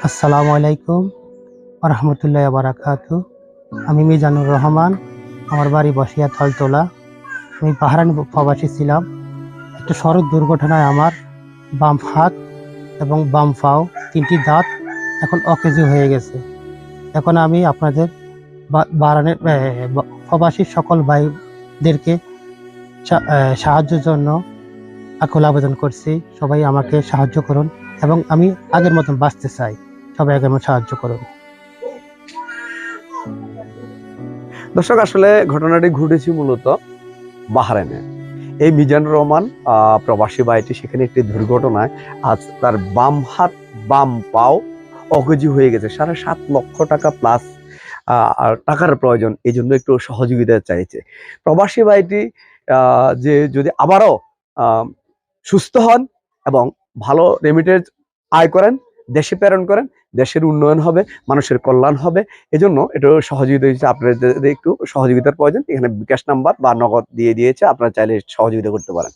আসসালামু আলাইকুম রহমতুল্লাহ বারাকাতু। আমি মিজানুর রহমান, আমার বাড়ি বসিয়া থলতলা। আমি বাহরাইন প্রবাসী ছিলাম। একটা সড়ক দুর্ঘটনায় আমার বাম হাত এবং বাম পাও, তিনটি দাঁত এখন অকেজো হয়ে গেছে। এখন আমি আপনাদের বাহরাইনের প্রবাসী সকল ভাইদেরকে সাহায্যের জন্য আকুল আবেদন করছি। সবাই আমাকে সাহায্য করুন এবং আমি আগের মতন বাঁচতে চাই। সবাই আগের মতো সাহায্য করুন। দর্শক, আসলে ঘটনাটি ঘটেছে মূলত বাহরাইনে। এই মিজানুর রহমান প্রবাসী ভাইটি সেখানে একটি দুর্ঘটনায় আজ তার বাম হাত বাম পাও অকেজো হয়ে গেছে। 7.5 লক্ষ টাকা প্লাস টাকার প্রয়োজন, এই জন্য একটু সহযোগিতা চাইছে প্রবাসী ভাইটি। যে যদি আবারও সুস্থ হন এবং ভালো রেমিটেন্স আয় করেন, দেশে প্রেরণ করেন, দেশের উন্নয়ন হবে, মানুষের কল্যাণ হবে। এজন্য একটু সহযোগিতা দিচ্ছে। আপনাদের একটু সহযোগিতার প্রয়োজন, এখানে বিকাশ নাম্বার বা নগদ দিয়ে দিয়েছে, আপনারা চাইলে সহযোগিতা করতে পারেন।